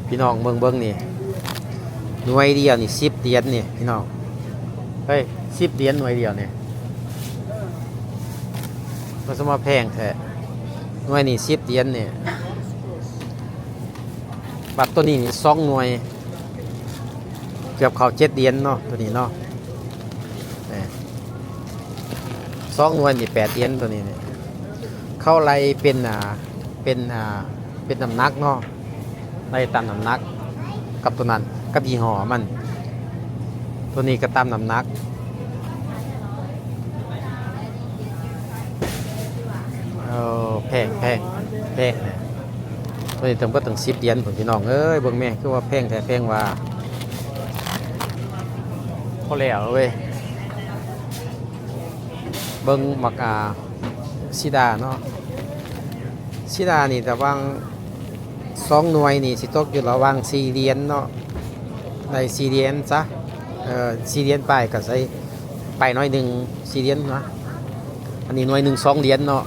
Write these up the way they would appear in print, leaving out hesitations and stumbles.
พี่น้องเบิ่งนี่หน่วยเดียวนี่10 เหรียญนี่พี่น้องเฮ้ย10 เหรียญหน่วยเดียวนี่มันสมาแพงแท้หน่วยนี่10 เหรียญนี่บัตรตัวนี้นี่2 หน่วยเกือบเข้า7 เหรียญเนาะตัวนี้เนาะ2 หน่วยนี่8 เหรียญตัวนี้นี่เข้าไรเป็นเป็นน้ำหนักเนาะไรตามน้ำหนักกับตัวนั้นกับยี่ห้อมันตัวนี้ก็ตามน้ำหนักแพงเนี่ยตัวนี้เติมก็ถึง10 เหรียญผมพี่น้องเอ้ยเบิ่งแม่คือว่าแพงแท้แพงว่าพอแล้วเว้ยเบิ่งมักซิดาเนาะซิดานี่แต่ว่าง2 หน่วยนี่สิตกอยู่ระหว่าง4 เหรียญเนาะได้4 เหรียญซะ4 เหรียญไปก็ใส่ไปน้อยหนึ่ง4 เหรียญนะอันนี้หน่วย1 2 เหรียญเนาะ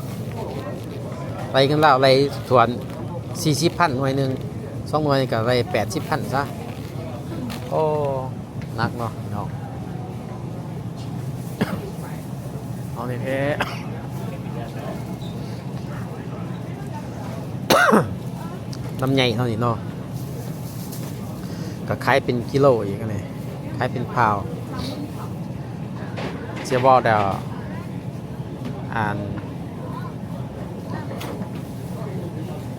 ไปกันแล้วอะไรส่วน40,000หน่วยหนึ่ง2 หน่วยก็อะไร80,000ซะโอ้หนักเนาะเอานี่แท้ น้ำใหญ่เท่านี้เนาะก็ขายเป็นกิโลอีกเลยขายเป็นพาวเสียบอลเดียว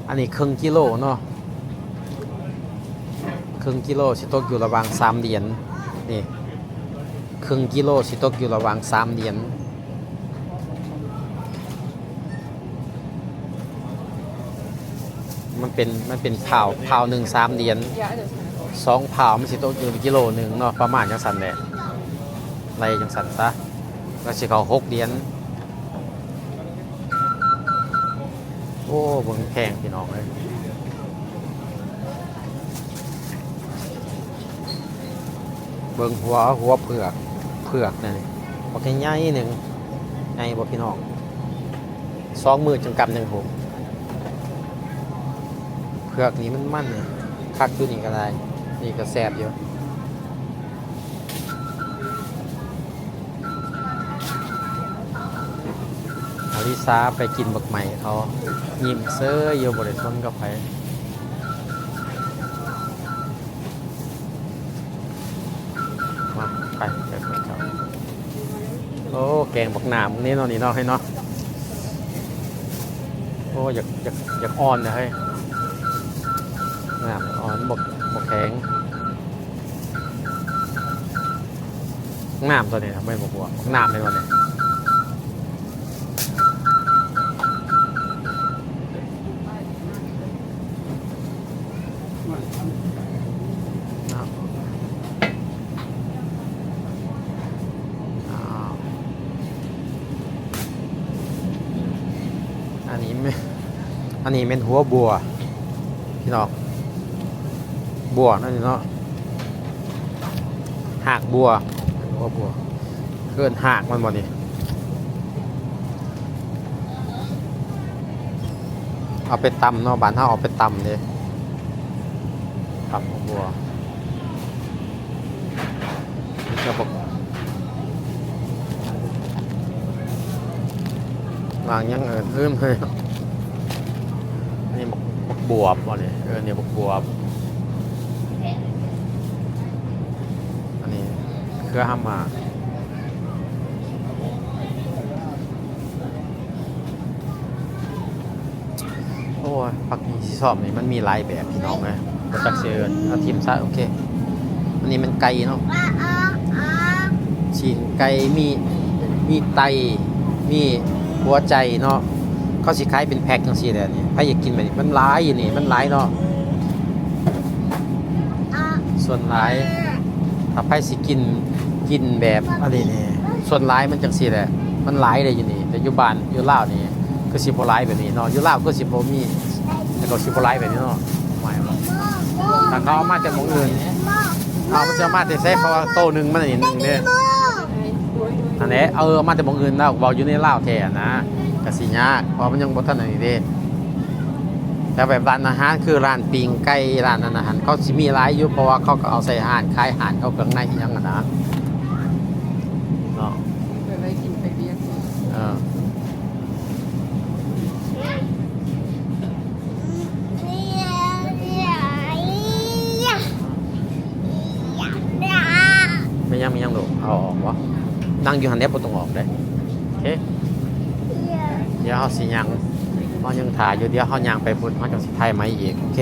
อันนี้ครึ่งกิโลเนาะครึ่งกิโลสิตกอยู่ระหว่าง3 เหรียญนี่ครึ่งกิโลสิตกอยู่ระหว่าง3 เหรียญมันเป็นเผาหนึ่ง3 เหรียญ2 เผามันสิตกอยู่กิโลหนึ่งเนาะประมาณจังสันแหละไรจังสันซะก็สิเขา6 เหรียญโอ้เบิ่งแพงพี่น้องเลยเบิ่งหัวเผือกนี่บอกใหญ่ๆหนึ่งไงบอกพี่น้อง2 มือจังกำจังผมเผือกนี้มันเนี่ยคักดูนี่ก็ได้นี่ก็แซ่บอยู่อลิซาไปกินบักใหม่เขายิ้มเซ้ออยู่บริษัทกับไปมาไปเขาโอ้แกงบักหนามนี่เนาะนี่เนาะให้เนาะโอ้อยากอ่อนนะเฮ้ยน้ำอ่อนบกแข็งน้ำตัวนี้ทำไมบอกว่าน้ำในวันนี้อันนี้เป็นหัวบัวพี่น้องบัวนั่นเนาะหากบัวเคลื่อนหากมันบ่นี่เอาไปตำเนาะบ้านเฮาเอาไปตำเลยตำบัวนี่ก็บอกวางยังเพิ่มเลยนี่บอกบวบบ่นี่นี่บอกบวบเครือห้ามมาโอ้ยผักมีที่ชอบนี่มันมีหลายแบบพี่น้องเลยก็จักเสือเอาทีมซะโอเคอันนี้มันไก่เนาะชิ้นไก่มีไตมีหัวใจเนาะเขาสิขายเป็นแพ็คจังซี่แหละนี่ถ้าอยากกินแบบนี้มันหลายอยู่นี่มันหลายเนาะส่วนหลายถ้าใครสิกินแบบอะไรนี่ส่วนหลายมันจังซี่แหละมันหลายเลยอยู่นี่แต่อยู่บ้านอยู่ลาวนี่คือสิบ่หลายแบบนี้เนาะอยู่ลาวก็สิบ่มีแต่ก็สิบ่หลายแบบนี้เนาะหมายว่าถ้าเขาเอามาจากหม้องอื่นมันจะมาแต่ใช้เพราะว่าโตนึงมันนี่นึงเด้ออันนี้มาจากหม้องอื่นแล้วเว้าอยู่ในลาวแท้นะก็สิยากเพราะมันยังบ่ทันอันนี้เด้ แต่แบบร้านอาหารคือร้านปิ้งไก่ร้านอาหารเขาสิมีหลายอยู่เพราะว่าเขาก็เอาใส่อาหารขายอาหารเขาเครื่องในอหยังอะนะเนาะ เกิดอะไรกินไปเรียน เออไม่ยังลูกเอาออกวะนั่งอยู่หันเนี้ยบ่ต้องออกเลยโอเคเดี๋ยวเขาสิยังเขายังถ่ายอยู่เดี๋ยวเขายังไปบุญเขาจะสิไทยไหมอีกโอเค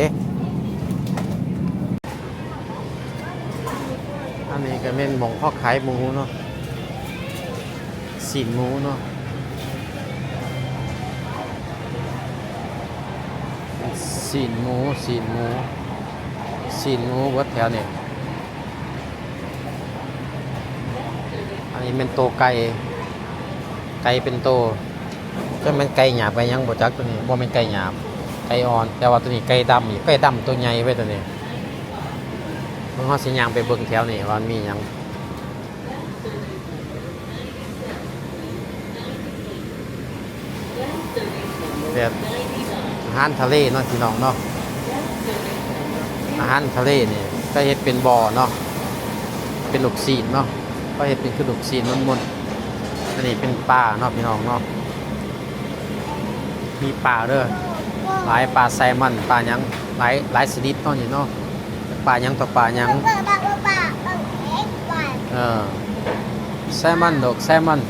อันนี้ก็เป็นหม่องพ่อขายหมูเนาะสีนหมูเนาะสีนหมูสีนหมูสีนหมูวัดแถวเนี่ยอันนี้เป็นโตไก่ไก่เป็นโตก็เป็นไก่หยาบไปยังบ่จักตัวนี้บ่เป็นไก่หยาบไก่อ่อนแต่ว่าตัวนี้ไก่ดำอีกไก่ดำตัวใหญ่ไว้ตัวนี้เบิ่งเฮาสิย่างไปเบิ่งแถวนี้ว่ามันมีหยังแบบอาหารทะเลเนาะพี่น้องเนาะอาหารทะเลนี่ก็เฮ็ดเป็นบ่อเนาะเป็นลูกศิษย์เนาะก็เห็นเป็นกระดูกซีนมนๆอันนี้เป็นปลาเนาะพี่น้องเนาะมีปลาเด้อหลายปลาแซลมอนปลาหยังหลายชนิดเนาะนี่เนาะปลาหยังต่อปลาหยังแซลมอนดอกแซลมอน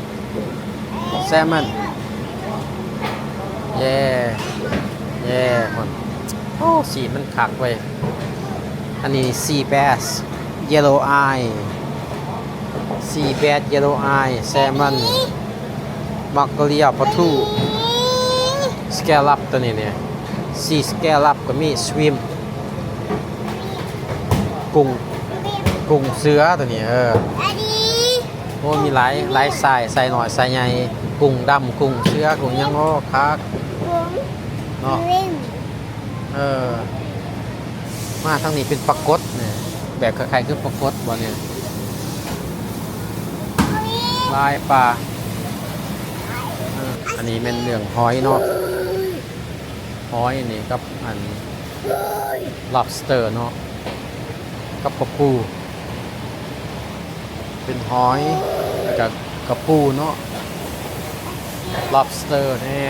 เย่เย่คนโอ้สีมันขักไว้อันนี้ซีแบสเยลโลไอซีแบดเยลโลไอแซลมอนมักกะเลียปลาทูสแกลลับตัวนี้เนี่ยซีสแกลลับก็มีสวิมกุ้งเสือตัวนี้โอ้มีหลายใส่หน่อยใส่ใหญ่กุ้งดำกุ้งเสือกุ้งยังโอ้คักเนาะมาทั้งนี้เป็นปลากดเนี่ยแบบคล้ายๆคือปลากดบ่เนี่ยลายปลาอันนี้เป็นเรื่องหอยเนาะหอยนี่กับอัน lobster เนาะกับกระปูเป็นหอยกับกระปูเนาะ lobster แน่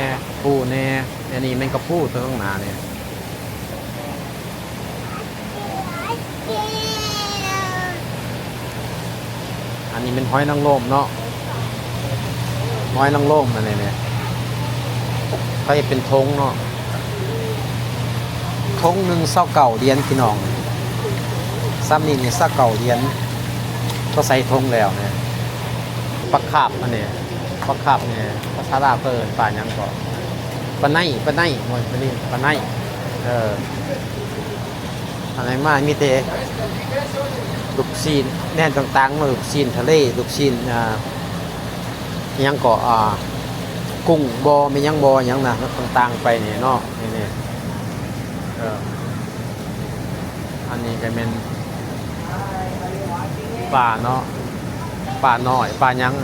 ปูแน่อันนี้เป็นกระปูตัวข้างหน้าเนี่ยอันนี้เป็นหอยนางรมเนาะหอยนางรมอะไรเนี่ยเขาจะเป็นทงเนาะทงหนึ่งเศร้าเก่าเดียนพี่น้องซ้ำนี่เนี่ยเศร้าเก่าเดียนก็ใส่ทงแล้วเนี่ยปลาคาบอันนี้ปลาคาบเนี่ยภาษาลาวเปิดป่ายังก่อนปลาไนหมดปลาไนอะไรมากมีเตลูกซีนแน่นต่างๆลูกซีนทะเลลูกซีนยังก่อกุ้งบอไม่ยังบอยังนะต่างๆไปนี่เนาะนี่อันนี้ก็เป็นปลาเนาะปลาน้อยปลายัง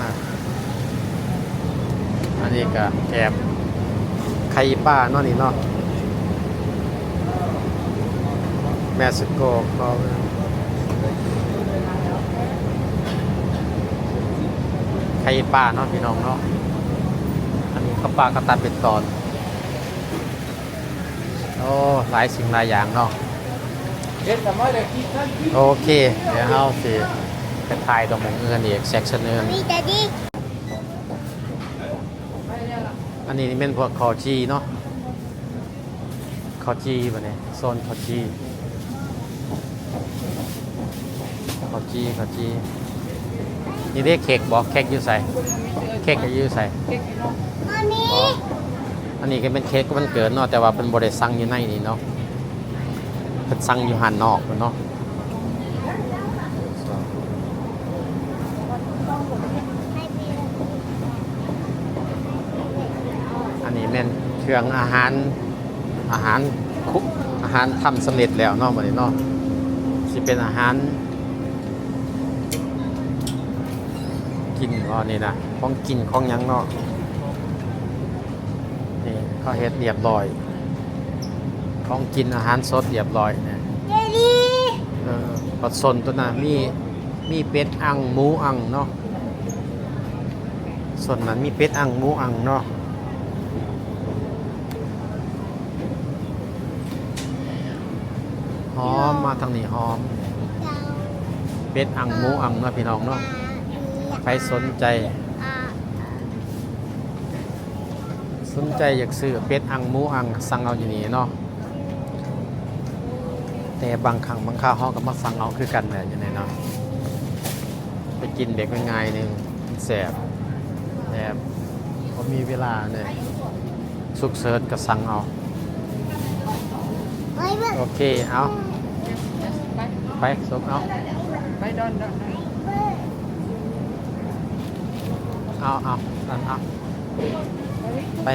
อันนี้ก็แกบไข่ปลาเนาะนี่เนาะเม็กซิโกก็ไข่ปลาเนาะพี่น้องเนาะอันนี้ข้าวปลากระตัดเป็นตอนโอ้หลายสิ่งหลายอย่างเนาะโอเคเดี๋ยวเราสิไปถ่ายตรงหมองเงินอีกเซ็กชันเงินอันนี้เป็นพวกคอจีเนาะคอจีแบบนี้โซนคอจีนี่เรียกเค้กบอกเค้กอยู่ใส่เค้กอยู่ใส่อันนี้ก็เป็นเค้กมันเกิดเนาะแต่ว่าเป็นบริษัทอยู่ในนี่เนาะเป็นสั่งอยู่หันนอกเนาะอันนี้เป็นเครื่องอาหารคุกอาหารทำสำเร็จแล้วเนาะวันนี้เนาะสิเป็นอาหารกินอ๋อนี่นะของกินของยังเนาะนี่เขาเฮ็ดเรียบร้อยเขา ของกินอาหารสดเรียบร้อยเนี่ยปลาสนตัวน่ะมีเป็ดอังหมูอังเนาะส่วนนั้นมีเป็ดอังหมูอังเนาะหอมมาทางนี้หอมเป็ดอังหมูอังเนาะพี่น้องเนาะใครสนใจอยากซื้อเป็ดอังหมูอังสั่งเอาอยู่นี่เนาะแต่บางครั้งบางคราวเขาก็มาสั่งเอาคือกันแหละอยู่ไหนเนาะไปกินเด็กง่ายๆนึงแสบพอมีเวลาเนี่ยสุกเสิร์ชก็สั่งเอาโอเคเอาไปสุกเอา ไปดอนเอาไป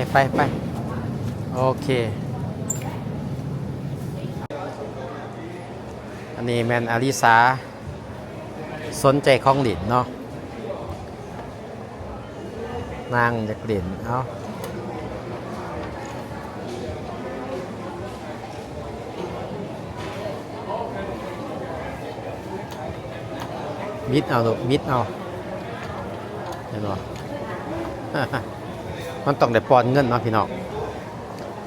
โอเคอันนี้แมนอาริสาสนใจของหลินเนาะนางอยากหลินเอามิดเอาลูกมิดเอาเห็นบ่ มันต้องได้ปอนเงินเนาะพี่น้อง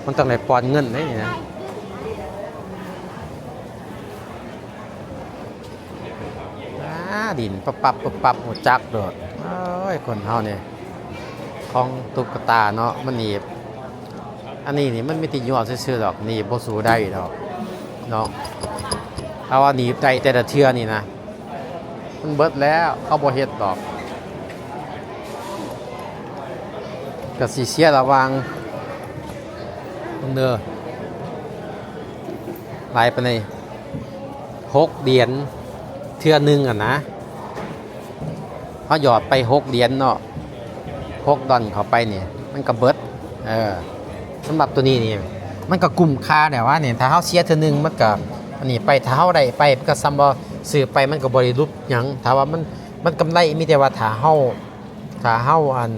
มันต้องได้ปอนเงินนี่นะดินปับหัวจักโดดโอ้ยคนเฮาเนี่ยของตุ๊กตาเนาะมันหนีบอันนี้นี่มันไม่ติดหยวดซื่อๆหรอกหนีบบ่สู้ได้ดอกเนาะเอาว่าหนีบได้แต่ละเทื่อนี่นะมันเบิดแล้วเขาบ่เฮ็ดดอกก็สิเสียระวังเด้อหลายปานใด6 เหรียญเทื่อนึงอ่ะนะเขาหยอดไป6 เหรียญเนาะ6 ดอลเข้าไปเนี่ยมันก็เบิดสำหรับตัวนี้นี่มันก็คุ้มค่าแต่ว่าเนี่ยถ้าเขาเสียเทื่อนึงมันก็อันนี้ไปถ้าเขาได้ไปมันก็ซ้ำบ่ซื้อไปมันก็บ่ได้รูปหยังถ้าว่ามันกำไรมีแต่ว่าถ้าเฮาอัน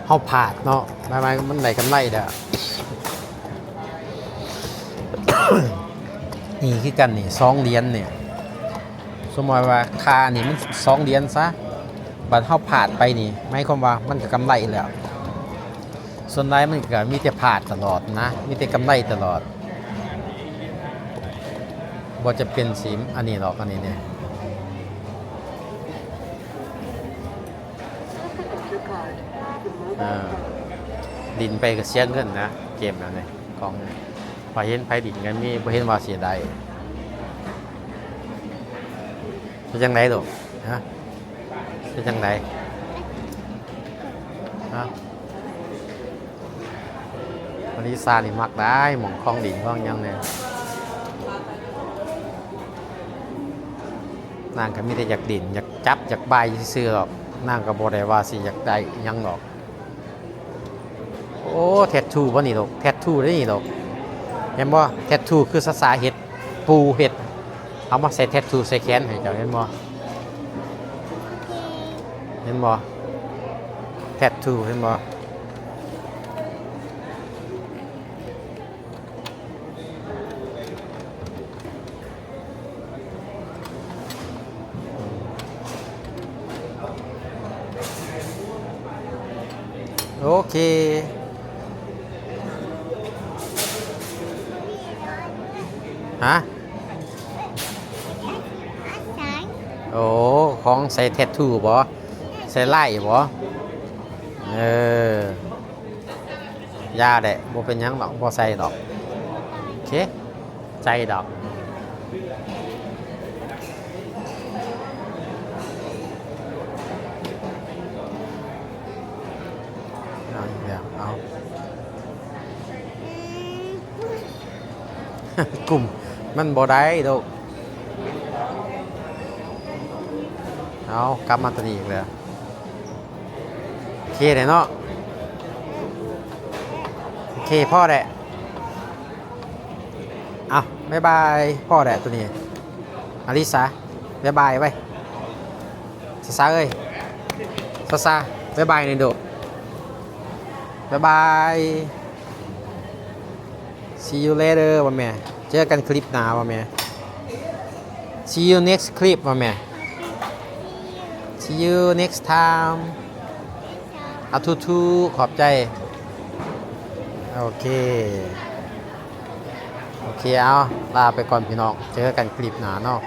เฮาพลาดเนาะมันได้กำไรเด้อ นี่คือกันนี่2 เหรียญเนี่ยสมมติว่าค่านี่มัน2 เหรียญซะบัดเฮาพลาดไปนี่หมายความว่ามันก็กำไรแล้วส่วนใหญ่มันก็มีแต่พลาดตลอดนะมีแต่กำไรตลอดบ่จะเป็นสีอันนี้หรอกอันนี้เนี่ยดินไปก็เสียเงินนะเกมแล้วเนี่ยของพอเห็นไผดินกันมีบ่เห็นว่าเสียดายเป็นจังได๋ลูกฮะเป็นจังได๋ฮะวันนี้ซานี่มักได้หม่องคลองดินคลองหยังเนี่ยนางก็มีแต่อยากดินอยากจับอยากใบซื่อหรอกนางก็บ่ได้ว่าสิอยากได้หยังหรอกโอ้แทททูบ่นี่ลูกแทททูได้นี่ลูกเห็นบ่แทททูคือสาเห็ดปูเห็ดเอามาใส่แทททูใส่แขนให้เจ้าเห็นบ่แทททูเห็นบ่โอเคฮะโอ้ของใส่แทททูบ่ใส่ไล่บ่ยาแดะบ่เป็นหยังหรอกบ่ใส่ดอกโอเคใจดอกเอา กลุ่มมันบ่ได้ดอกเอากลับมาตัวนี้อีกเลยโอเคเลยเนาะโอเคพ่อแหละเอาบ๊ายบายพ่อแหละตัวนี้อลิสาบ๊ายบายไว้ซาเอ้ยซาบ๊ายบายในโดบ๊ายบาย see you later ว่าแม่เจอกันคลิปหน้าว่าแม่ see you next clip ว่าแม่ see you next time อาทูขอบใจโอเคโอเคเอาลาไปก่อนพี่น้องเจอกันคลิปหน้าเนาะ